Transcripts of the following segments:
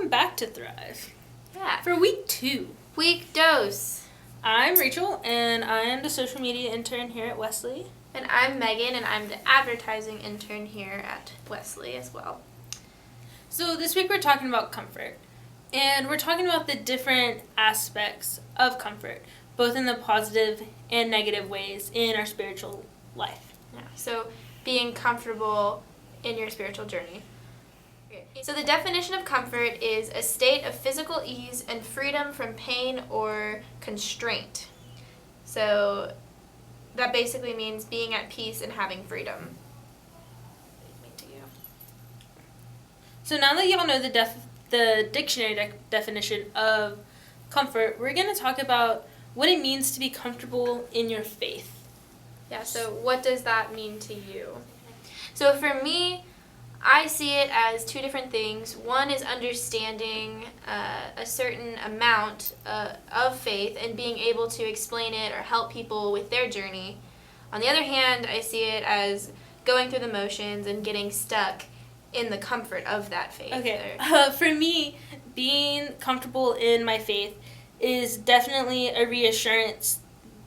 welcome back to Thrive. Yeah. For week 2. Week dose. I'm Rachel, and I am the social media intern here at Wesley. And I'm Megan, and I'm the advertising intern here at Wesley as well. So this week we're talking about comfort. And we're talking about the different aspects of comfort, both in the positive and negative ways in our spiritual life. Yeah. So being comfortable in your spiritual journey. So the definition of comfort is a state of physical ease and freedom from pain or constraint. So that basically means being at peace and having freedom. So now that y'all know the dictionary definition of comfort, we're going to talk about what it means to be comfortable in your faith. Yeah, so what does that mean to you? So for me, I see it as two different things. One is understanding a certain amount of faith and being able to explain it or help people with their journey. On the other hand, I see it as going through the motions and getting stuck in the comfort of that faith. Okay. For me, being comfortable in my faith is definitely a reassurance,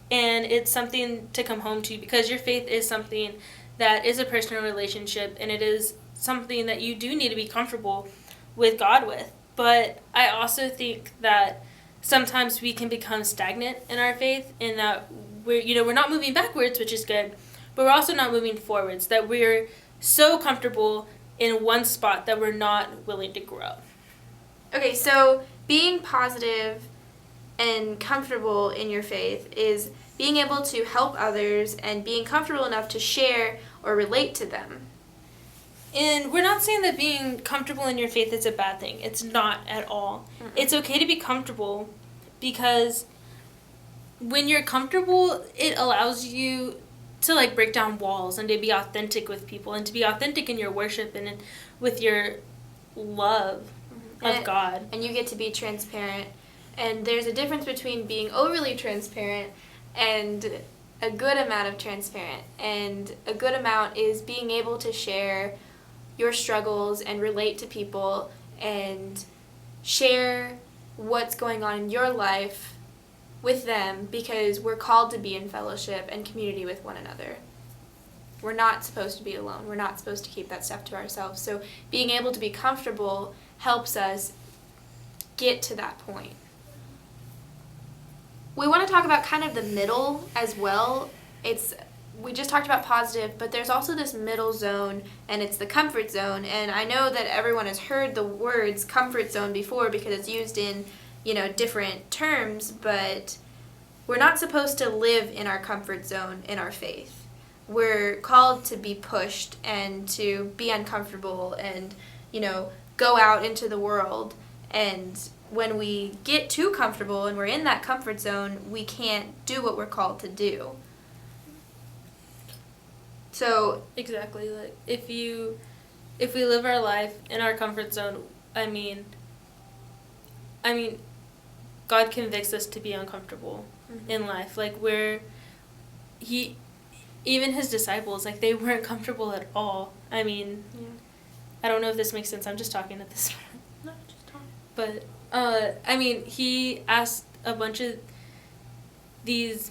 and it's something to come home to, because your faith is something that is a personal relationship, and it is something that you do need to be comfortable with God with. But I also think that sometimes we can become stagnant in our faith, in that we're not moving backwards, which is good, but we're also not moving forwards, that we're so comfortable in one spot that we're not willing to grow. Okay, so being positive and comfortable in your faith is being able to help others and being comfortable enough to share or relate to them. And we're not saying that being comfortable in your faith is a bad thing. It's not at all. Mm-mm. It's okay to be comfortable, because when you're comfortable, it allows you to break down walls and to be authentic with people and to be authentic in your worship and with your love of God. And you get to be transparent. And there's a difference between being overly transparent and a good amount of transparent. And a good amount is being able to share your struggles and relate to people and share what's going on in your life with them, because we're called to be in fellowship and community with one another. We're not supposed to be alone. We're not supposed to keep that stuff to ourselves. So being able to be comfortable helps us get to that point. We want to talk about kind of the middle as well. We just talked about positive, but there's also this middle zone, and it's the comfort zone. And I know that everyone has heard the words comfort zone before because it's used in, different terms, but we're not supposed to live in our comfort zone in our faith. We're called to be pushed and to be uncomfortable and, go out into the world. And when we get too comfortable and we're in that comfort zone, we can't do what we're called to do. So exactly, if we live our life in our comfort zone, I mean God convicts us to be uncomfortable in life. Even his disciples, they weren't comfortable at all. I mean, yeah. I don't know if this makes sense. I'm just talking at this point. No, just talk. But he asked a bunch of these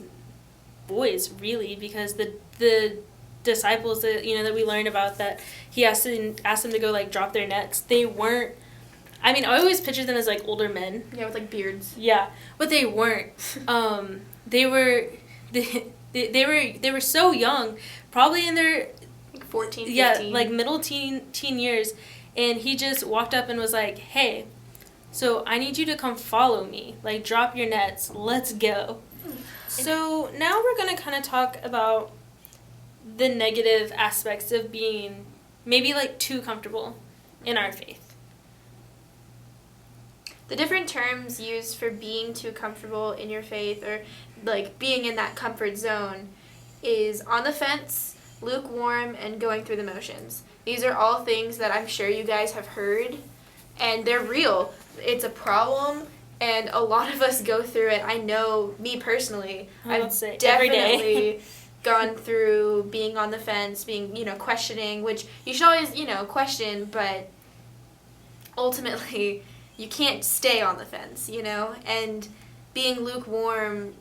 boys, really, because the disciples that we learned about, that he asked them to go drop their nets. They weren't. I always picture them as older men. Yeah, with beards. Yeah, but they weren't. They were so young, probably in their 14, 15. Yeah, middle teen years, and he just walked up and was like, "Hey, so I need you to come follow me. Drop your nets. Let's go." So now we're gonna kind of talk about the negative aspects of being maybe too comfortable in our faith. The different terms used for being too comfortable in your faith, or being in that comfort zone, is on the fence, lukewarm, and going through the motions. These are all things that I'm sure you guys have heard, and they're real. It's a problem, and a lot of us go through it. I know, me personally, I've definitely gone through being on the fence, being, questioning, which you should always, question, but ultimately you can't stay on the fence, and being lukewarm,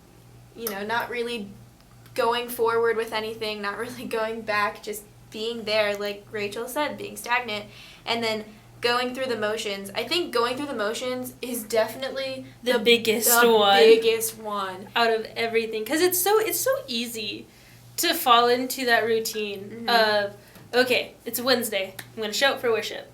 not really going forward with anything, not really going back, just being there, like Rachel said, being stagnant, and then going through the motions. I think going through the motions is definitely the biggest one out of everything, because it's so easy to fall into that routine of, okay, it's Wednesday, I'm going to show up for worship.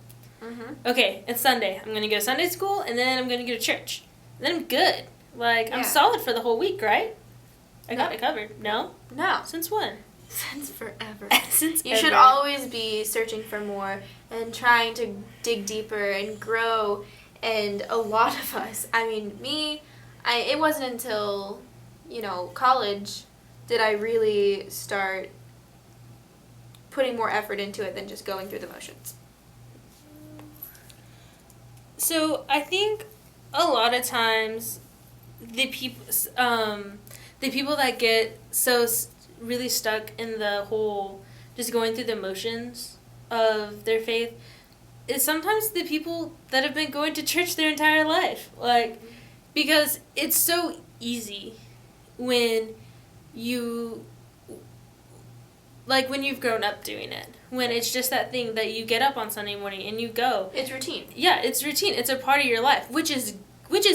Okay, it's Sunday, I'm going to go to Sunday school, and then I'm going to go to church. And then I'm good. Like, I'm solid for the whole week, right? I got it covered. No? No. Since when? Since forever. You should always be searching for more and trying to dig deeper and grow. And a lot of us, I mean, it wasn't until, college did I really start putting more effort into it than just going through the motions. So I think a lot of times the people that get so really stuck in the whole just going through the motions of their faith is sometimes the people that have been going to church their entire life. Like, because it's so easy when you've grown up doing it. When it's just that thing that you get up on Sunday morning and you go. It's routine. Yeah, it's routine. It's a part of your life, which is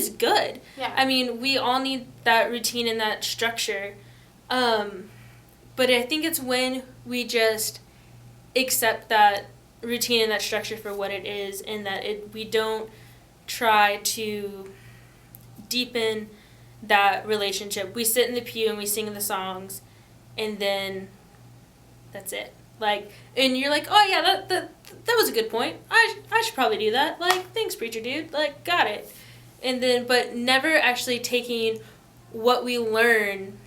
good. Yeah. I mean, we all need that routine and that structure. But I think it's when we just accept that routine and that structure for what it is, and that we don't try to deepen that relationship. We sit in the pew and we sing the songs, and then that's it. Like, and you're like, oh yeah, that was a good point. I should probably do that. Like, thanks, preacher dude. Like, got it. And then, but never actually taking what we learn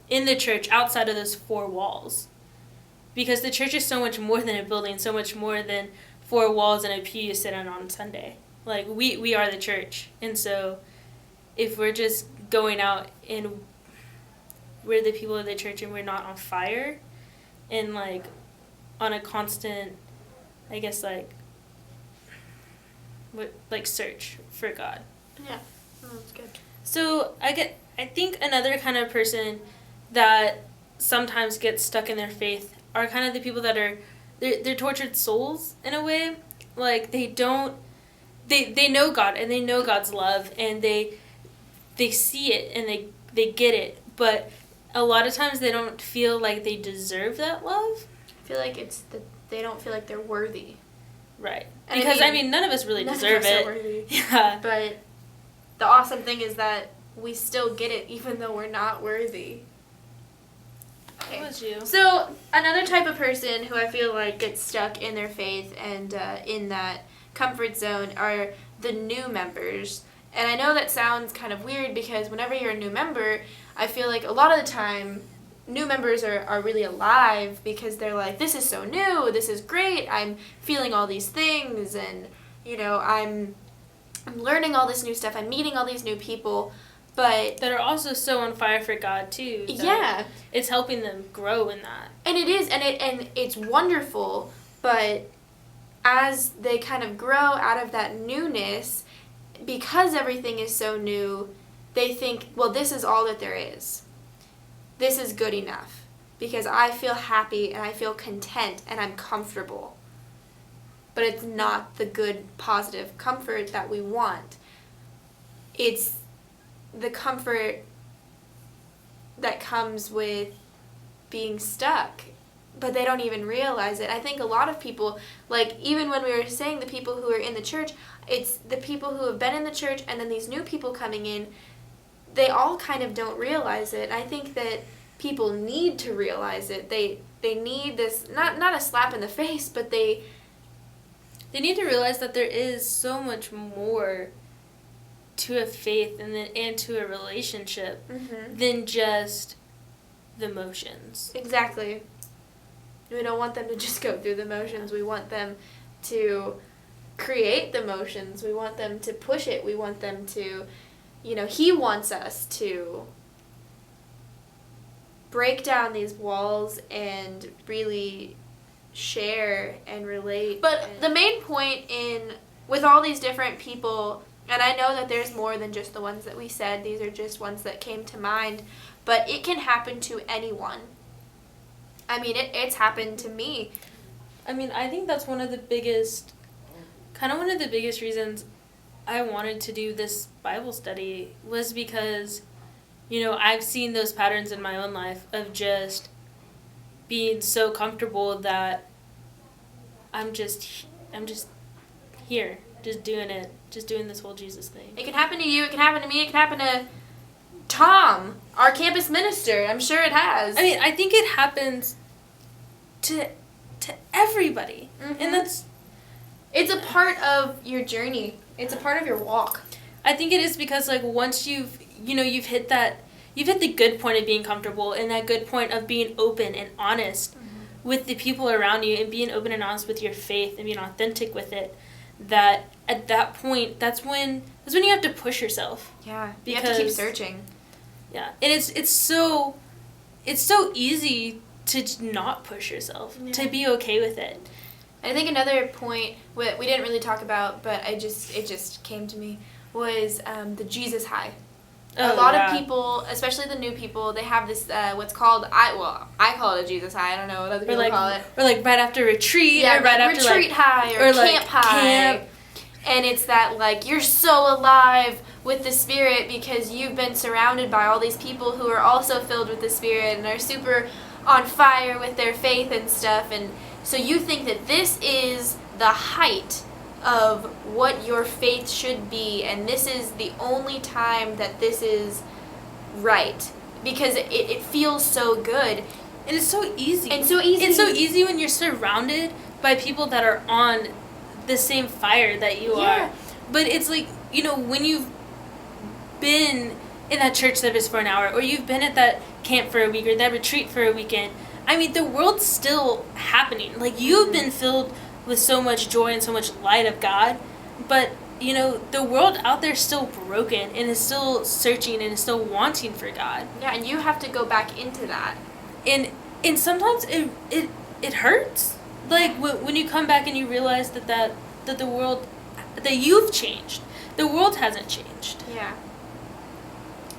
in the church outside of those four walls. Because the church is so much more than a building, so much more than four walls and a pew you sit on Sunday. Like, we are the church. And so if we're just going out and we're the people of the church and we're not on fire and, like, on a constant, I guess, search for God. Yeah, that's good. So I think another kind of person that sometimes gets stuck in their faith are kind of the people that are they're tortured souls in a way. Like, they know God and they know God's love and they see it and they get it, but a lot of times they don't feel like they deserve that love. I feel like it's that they don't feel like they're worthy. Right. Because, I mean, none of us really deserve it. None of us are worthy. Yeah. But the awesome thing is that we still get it even though we're not worthy. Okay. What was you? So, another type of person who I feel like gets stuck in their faith and in that comfort zone are the new members. And I know that sounds kind of weird because whenever you're a new member, I feel like a lot of the time new members are really alive because they're like, this is so new, this is great, I'm feeling all these things, and, I'm learning all this new stuff, I'm meeting all these new people, but... that are also so on fire for God, too. Yeah. It's helping them grow in that. And it is, and it's wonderful, but as they kind of grow out of that newness, because everything is so new, they think, well, this is all that there is. This is good enough because I feel happy and I feel content and I'm comfortable. But it's not the good, positive comfort that we want. It's the comfort that comes with being stuck, but they don't even realize it. I think a lot of people, like even when we were saying the people who are in the church, it's the people who have been in the church and then these new people coming in, they all kind of don't realize it. I think that people need to realize it. They need this, not a slap in the face, but they need to realize that there is so much more to a faith and to a relationship than just the motions. Exactly. We don't want them to just go through the motions. We want them to create the motions. We want them to push it. We want them to, He wants us to break down these walls and really share and relate. But the main point in with all these different people, and I know that there's more than just the ones that we said, these are just ones that came to mind, but it can happen to anyone. I mean, it's happened to me. I mean, I think that's one of the biggest reasons I wanted to do this Bible study was because, I've seen those patterns in my own life of just being so comfortable that I'm just here, just doing this whole Jesus thing. It can happen to you, it can happen to me, it can happen to Tom, our campus minister. I'm sure it has. I mean, I think it happens to everybody. Mm-hmm. And it's a part of your journey. It's a part of your walk. I think it is because once you've hit the good point of being comfortable and that good point of being open and honest with the people around you and being open and honest with your faith and being authentic with it, that at that point that's when you have to push yourself. Yeah. You have to keep searching. Yeah. And it's so easy to not push yourself, to be okay with it. I think another point we didn't really talk about, but it just came to me, was the Jesus high. A lot of people, especially the new people, they have this what's called I call it a Jesus high. I don't know what other people call it. Or right after retreat, yeah, or right after retreat high, or camp high. And it's that you're so alive with the Spirit because you've been surrounded by all these people who are also filled with the Spirit and are super on fire with their faith and stuff, and so you think that this is the height of what your faith should be, and this is the only time that this is right, because it feels so good. And it's so easy. It's so easy when you're surrounded by people that are on the same fire that you are. But it's when you've been in that church service for an hour, or you've been at that camp for a week, or that retreat for a weekend, I mean, the world's still happening. You've been filled with so much joy and so much light of God, but, the world out there is still broken and is still searching and is still wanting for God. Yeah, and you have to go back into that. And sometimes it hurts. When you come back and you realize that the world, that you've changed. The world hasn't changed. Yeah.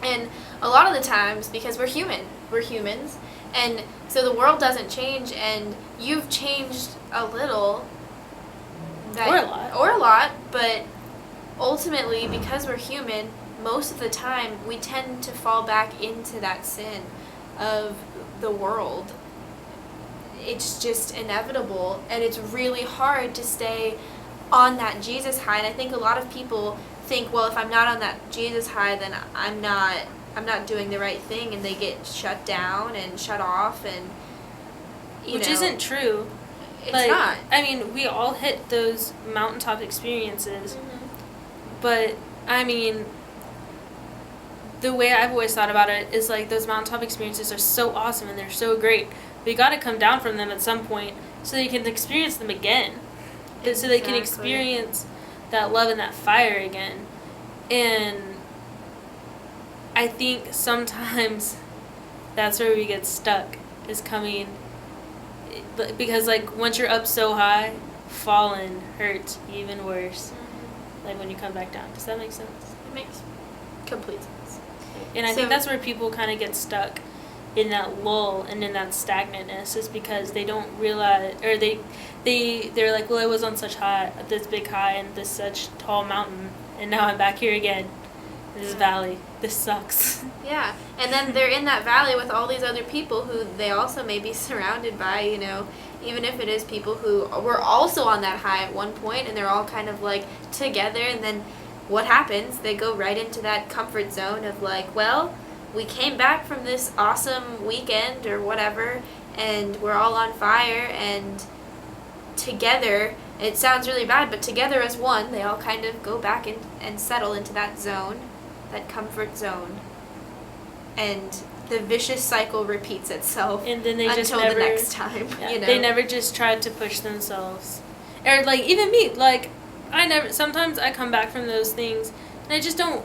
And a lot of the times, because we're humans, and so the world doesn't change, and you've changed a little. Or a lot, but ultimately, because we're human, most of the time, we tend to fall back into that sin of the world. It's just inevitable, and it's really hard to stay on that Jesus high. And I think a lot of people think, well, if I'm not on that Jesus high, then I'm not doing the right thing, and they get shut down and shut off, and which isn't true. It's not. I mean, we all hit those mountaintop experiences, but I mean, the way I've always thought about it is those mountaintop experiences are so awesome and they're so great. We got to come down from them at some point so that you can experience them again. Exactly. So they can experience that love and that fire again. And I think sometimes that's where we get stuck, is coming, because once you're up so high, falling hurts even worse. When you come back down. Does that make sense? It makes complete sense. And I think that's where people kind of get stuck in that lull and in that stagnantness, is because they don't realize, or they're like, well, I was on this big high and this such tall mountain, and now I'm back here again. This valley. This sucks. Yeah. And then they're in that valley with all these other people who they also may be surrounded by, even if it is people who were also on that high at one point, and they're all kind of together, and then what happens? They go right into that comfort zone of well, we came back from this awesome weekend or whatever, and we're all on fire, and together, it sounds really bad, but together as one, they all kind of go back and settle into that zone, that comfort zone, and the vicious cycle repeats itself, and then they until just never, the next time. Yeah, they never just tried to push themselves, or even me. Sometimes I come back from those things and I just don't.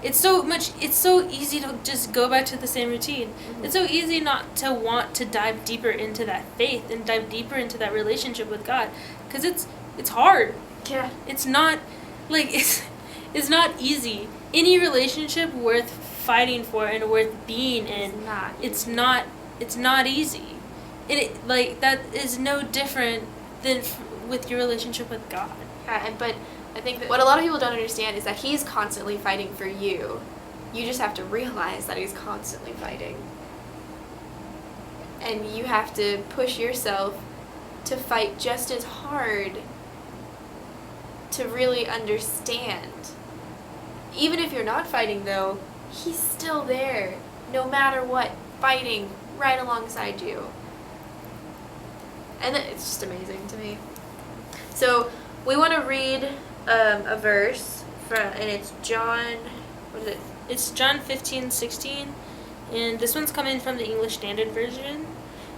It's so easy to just go back to the same routine. Mm-hmm. It's so easy not to want to dive deeper into that faith and dive deeper into that relationship with God, because it's hard. Yeah. It's not, like, it's not easy. Any relationship worth fighting for and worth being in, it's not easy. That is no different than with your relationship with God. But I think that what a lot of people don't understand is that he's constantly fighting for you. You just have to realize that he's constantly fighting. And you have to push yourself to fight just as hard to really understand. Even if you're not fighting, though, he's still there, no matter what, fighting right alongside you. And it's just amazing to me. So we want to read a verse and it's John. What is it? It's John 15:16, and this one's coming from the English Standard Version,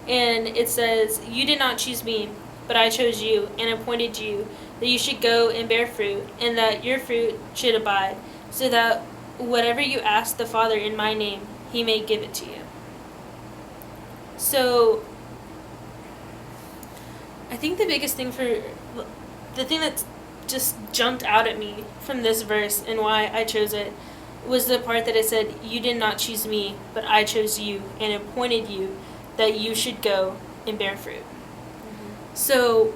and it says, "You did not choose me, but I chose you and appointed you that you should go and bear fruit, and that your fruit should abide, so that whatever you ask the Father in my name, he may give it to you." So I think the biggest thing the thing that just jumped out at me from this verse and why I chose it was the part that it said, "You did not choose me, but I chose you and appointed you that you should go and bear fruit." Mm-hmm. So,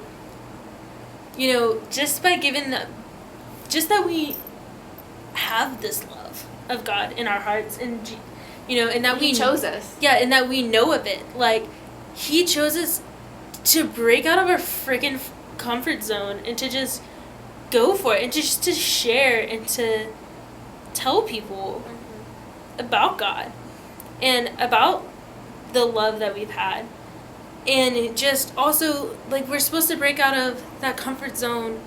just by just that we have this love of God in our hearts, and and that he chose us. Yeah, and that we know of it. Like, he chose us to break out of our freaking comfort zone and to just go for it and just to share and to tell people about God and about the love that we've had. And it just also, like, we're supposed to break out of that comfort zone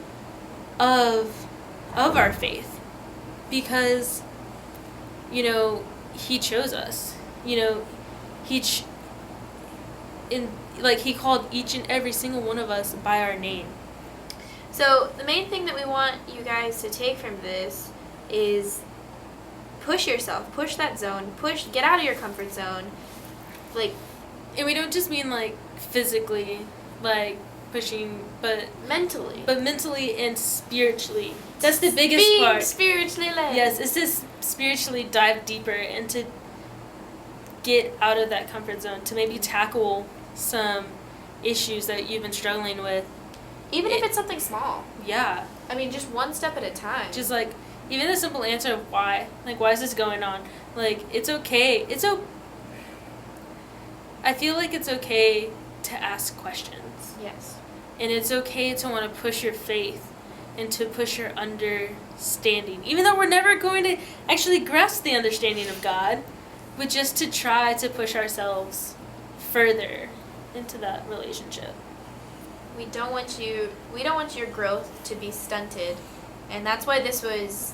of our faith because, he chose us. He called each and every single one of us by our name. So the main thing that we want you guys to take from this is push yourself, push that zone, get out of your comfort zone. And we don't just mean, physically, pushing, but mentally and spiritually. That's the biggest part. Being spiritually led. Yes, it's just spiritually dive deeper and to get out of that comfort zone, to maybe tackle some issues that you've been struggling with. Even if it's something small. Yeah. I mean, just one step at a time. Just, even the simple answer of why. Why is this going on? It's okay. I feel like it's okay to ask questions. Yes. And it's okay to want to push your faith and to push your understanding. Even though we're never going to actually grasp the understanding of God, but just to try to push ourselves further into that relationship. We don't want your growth to be stunted. And that's why this was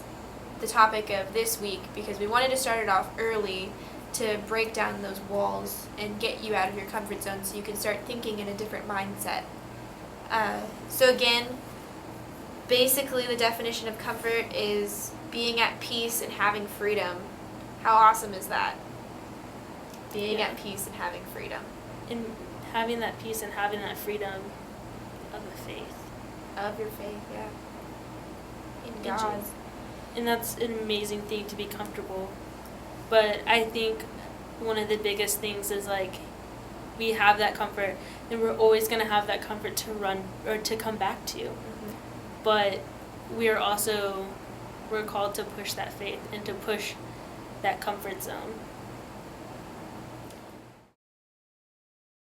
the topic of this week, because we wanted to start it off early to break down those walls and get you out of your comfort zone so you can start thinking in a different mindset. So again, basically the definition of comfort is being at peace and having freedom. How awesome is that? Being at peace and having freedom. And having that peace and having that freedom of the faith. Of your faith, yeah. In God. And that's an amazing thing to be comfortable. But I think one of the biggest things is we have that comfort and we're always going to have that comfort to run or to come back to. Mm-hmm. But we're called to push that faith and to push that comfort zone.